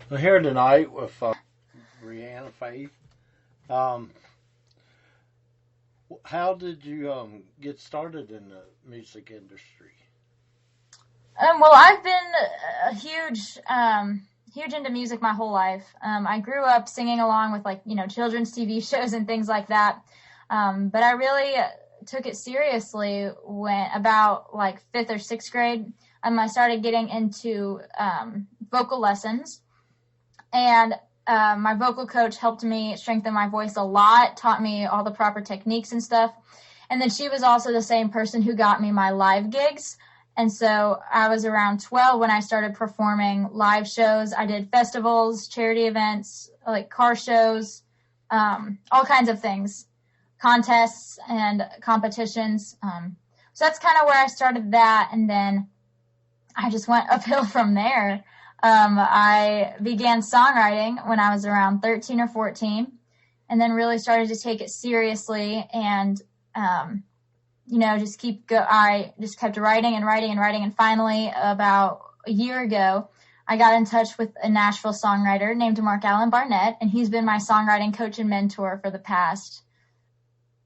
We're here tonight with Breanna Faith. Um, how did you get started in the music industry? Well, I've been a huge into music my whole life. I grew up singing along with children's TV shows and things like that. But I really took it seriously when about like fifth or sixth grade. I started getting into vocal lessons, and my vocal coach helped me strengthen my voice a lot, taught me all the proper techniques and stuff. And then she was also the same person who got me my live gigs. And so I was around 12 when I started performing live shows. I did festivals, charity events, like car shows, all kinds of things, contests and competitions. So that's kind of where I started that. And then I just went uphill from there. I began songwriting when I was around 13 or 14, and then really started to take it seriously and, I just kept writing and writing and writing. And finally, about a year ago, I got in touch with a Nashville songwriter named Mark Allen Barnett, and he's been my songwriting coach and mentor for the past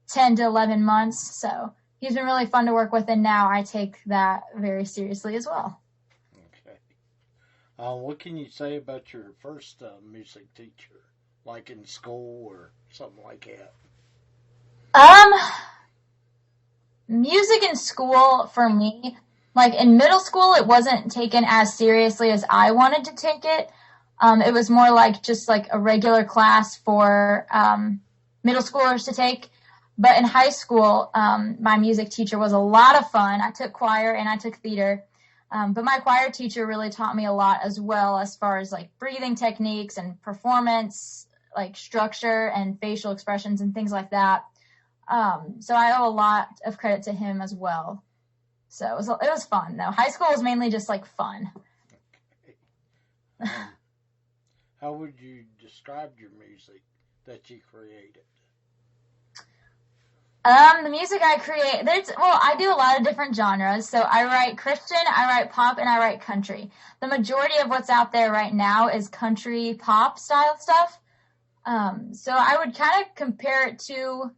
10 to 11 months. So he's been really fun to work with, and now I take that very seriously as well. Okay. What can you say about your first music teacher, like in school or something like that? Music in school for me, like in middle school, it wasn't taken as seriously as I wanted to take it. It was more like just like a regular class for middle schoolers to take. But in high school, my music teacher was a lot of fun. I took choir and I took theater. But my choir teacher really taught me a lot as well, as far as like breathing techniques and performance, like structure and facial expressions and things like that. So I owe a lot of credit to him as well. So it was fun though. High school was mainly just like fun. Okay. How would you describe your music that you created? The music I create, I do a lot of different genres. So I write Christian, I write pop, and I write country. The majority of what's out there right now is country pop style stuff. So I would kind of compare it to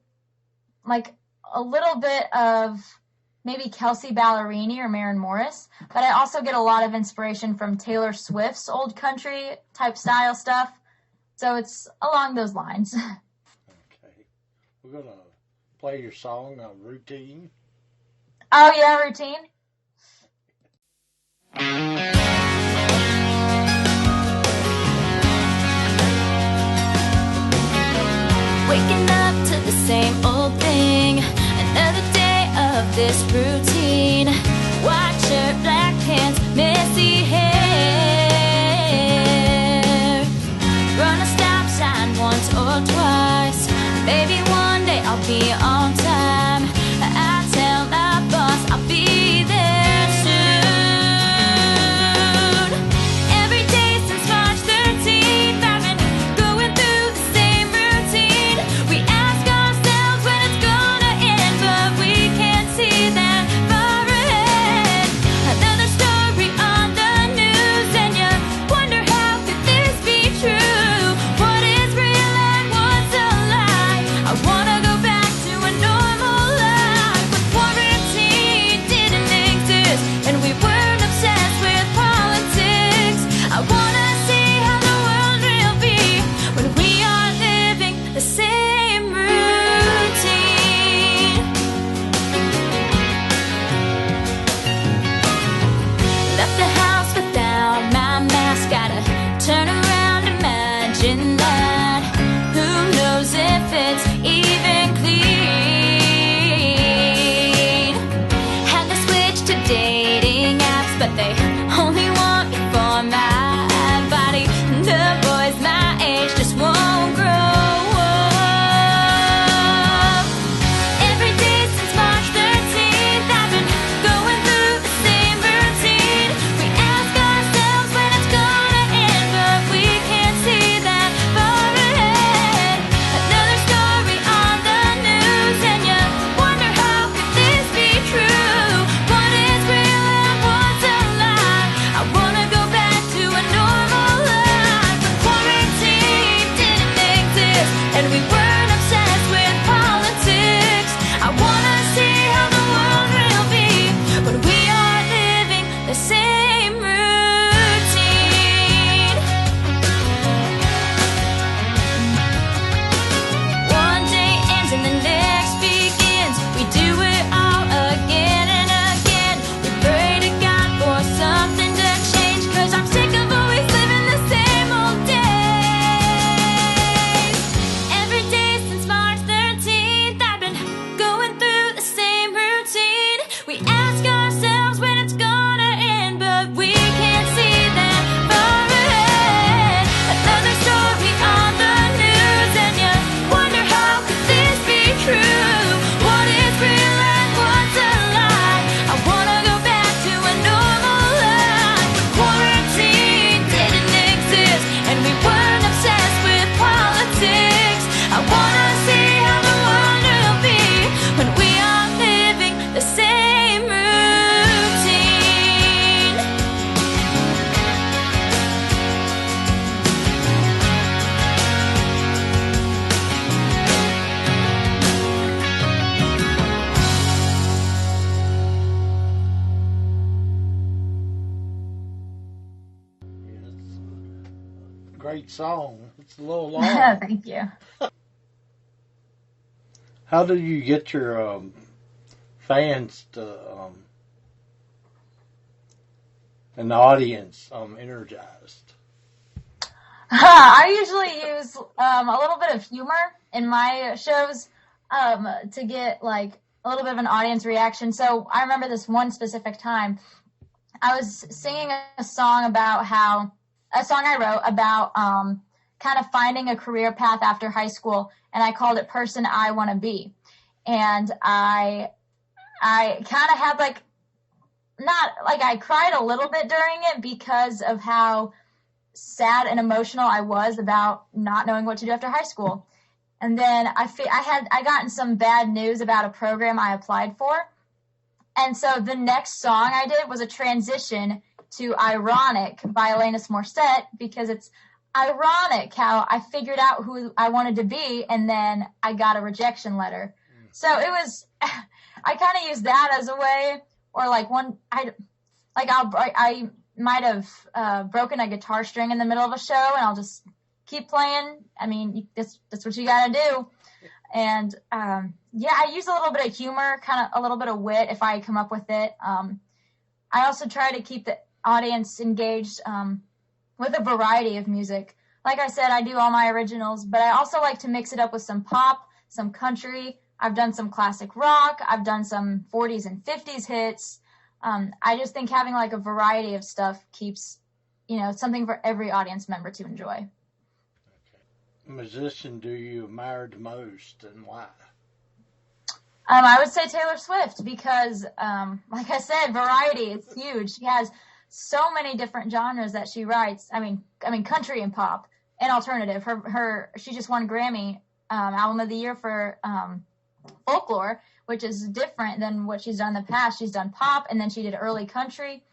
like a little bit of maybe Kelsey Ballerini or Maren Morris, but I also get a lot of inspiration from Taylor Swift's old country type style stuff. So it's along those lines. Okay. We're going to play your song, Routine. Oh, yeah, Routine. Waking up to the same old thing, another day of this routine. White shirt, black pants, messy hair. Run a stop sign once or twice, maybe one day I'll be on time. I tell my boss I'll be there soon. Every day since March 13th, I've been going through the same routine. We ask ourselves when it's gonna end, but we can't see that great song. It's a little long. Thank you. How do you get your fans to and the audience energized? I usually use a little bit of humor in my shows to get like a little bit of an audience reaction. So I remember this one specific time I was singing a song I wrote about kind of finding a career path after high school, and I called it Person I Want to Be. And I kind of had like, not like I cried a little bit during it because of how sad and emotional I was about not knowing what to do after high school. And then I gotten some bad news about a program I applied for. And so the next song I did was a transition to Ironic by Alanis Morissette, because it's ironic how I figured out who I wanted to be and then I got a rejection letter. So it was, I kind of used that as a way, or like I might have broken a guitar string in the middle of a show and I'll just keep playing. I mean, that's what you got to do. And I use a little bit of humor, kind of a little bit of wit if I come up with it. I also try to keep the audience engaged with a variety of music. Like I said, I do all my originals, but I also like to mix it up with some pop, some country. I've done some classic rock. I've done some 40s and 50s hits. I just think having like a variety of stuff keeps, something for every audience member to enjoy. Musician do you admire the most and why? I would say Taylor Swift because, like I said, variety is huge. She has so many different genres that she writes. I mean, country and pop and alternative. She just won Grammy Album of the Year for Folklore, which is different than what she's done in the past. She's done pop, and then she did early country.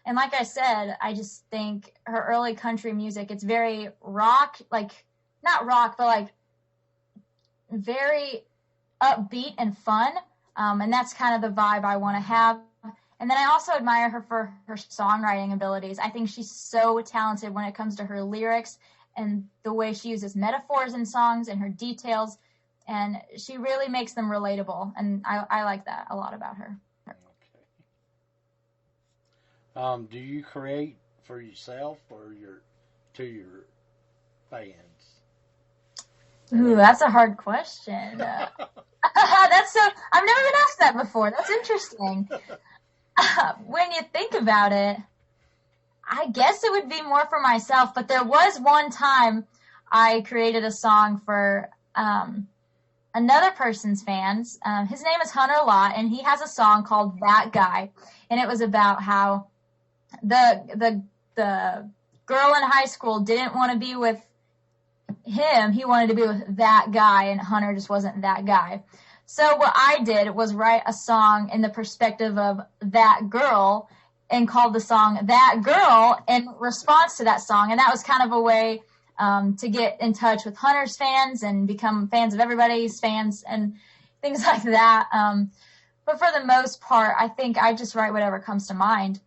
And like I said, I just think her early country music, it's very rock, like not rock, but like very upbeat and fun. And that's kind of the vibe I want to have. And then I also admire her for her songwriting abilities. I think she's so talented when it comes to her lyrics and the way she uses metaphors in songs and her details. And she really makes them relatable. And I like that a lot about her. Okay. Do you create for yourself or to your fans? Ooh, that's a hard question. I've never been asked that before. That's interesting. When you think about it, I guess it would be more for myself, but there was one time I created a song for another person's fans. His name is Hunter Lott, and he has a song called That Guy, and it was about how the girl in high school didn't want to be with him. He wanted to be with that guy, and Hunter just wasn't that guy. So what I did was write a song in the perspective of that girl and called the song That Girl in response to that song. And that was kind of a way to get in touch with Hunter's fans and become fans of everybody's fans and things like that. But for the most part, I think I just write whatever comes to mind.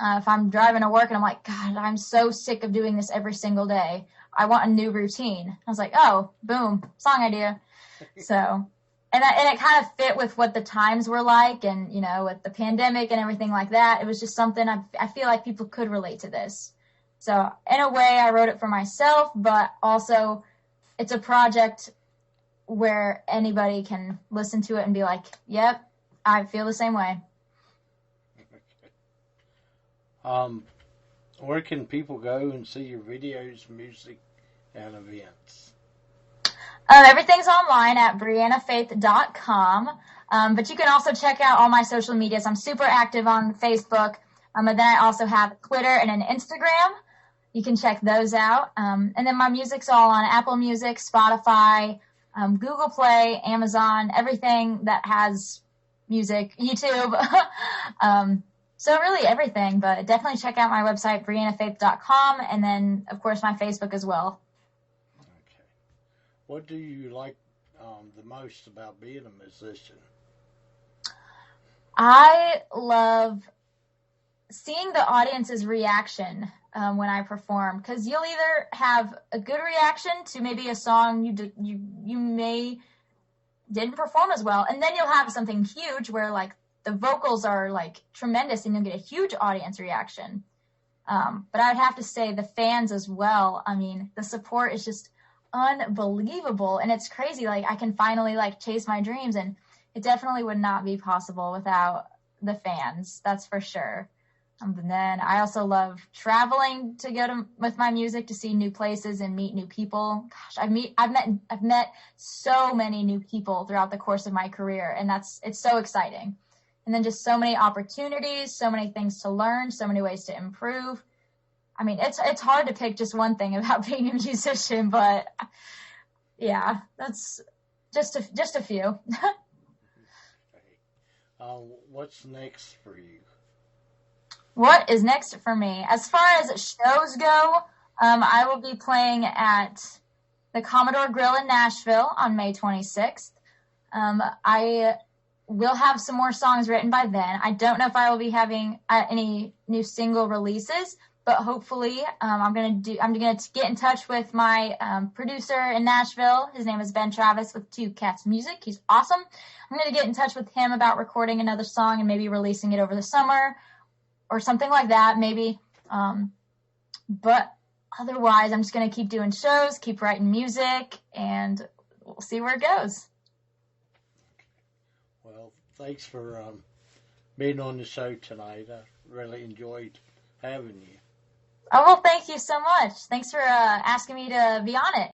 If I'm driving to work and I'm like, God, I'm so sick of doing this every single day. I want a new routine. I was like, oh, boom, song idea. So, and it kind of fit with what the times were like, and with the pandemic and everything like that. It was just something I feel like people could relate to this. So, in a way, I wrote it for myself, but also it's a project where anybody can listen to it and be like, yep, I feel the same way. Where can people go and see your videos, music, and events? Everything's online at breannafaith.com. But you can also check out all my social medias. I'm super active on Facebook. And then I also have Twitter and an Instagram. You can check those out. And then my music's all on Apple Music, Spotify, Google Play, Amazon, everything that has music, YouTube. So really everything, but definitely check out my website, breannafaith.com, and then, of course, my Facebook as well. Okay. What do you like the most about being a musician? I love seeing the audience's reaction when I perform, because you'll either have a good reaction to maybe a song you may didn't perform as well, and then you'll have something huge where like the vocals are like tremendous and you'll get a huge audience reaction. But I would have to say the fans as well. I mean, the support is just unbelievable, and it's crazy. Like, I can finally like chase my dreams, and it definitely would not be possible without the fans. That's for sure. And then I also love traveling to go with my music to see new places and meet new people. Gosh, I've met so many new people throughout the course of my career, and it's so exciting. And then just so many opportunities, so many things to learn, so many ways to improve. I mean, it's hard to pick just one thing about being a musician, but yeah, that's just a few. What's next for you? What is next for me? As far as shows go, I will be playing at the Commodore Grill in Nashville on May 26th. I will have some more songs written by then. I don't know if I will be having any new single releases, but hopefully I'm gonna get in touch with my producer in Nashville. His name is Ben Travis with Two Cats Music. He's awesome. I'm gonna get in touch with him about recording another song and maybe releasing it over the summer or something like that, maybe. But otherwise, I'm just gonna keep doing shows, keep writing music, and we'll see where it goes. Well, thanks for being on the show tonight. I really enjoyed having you. Oh, well, thank you so much. Thanks for asking me to be on it.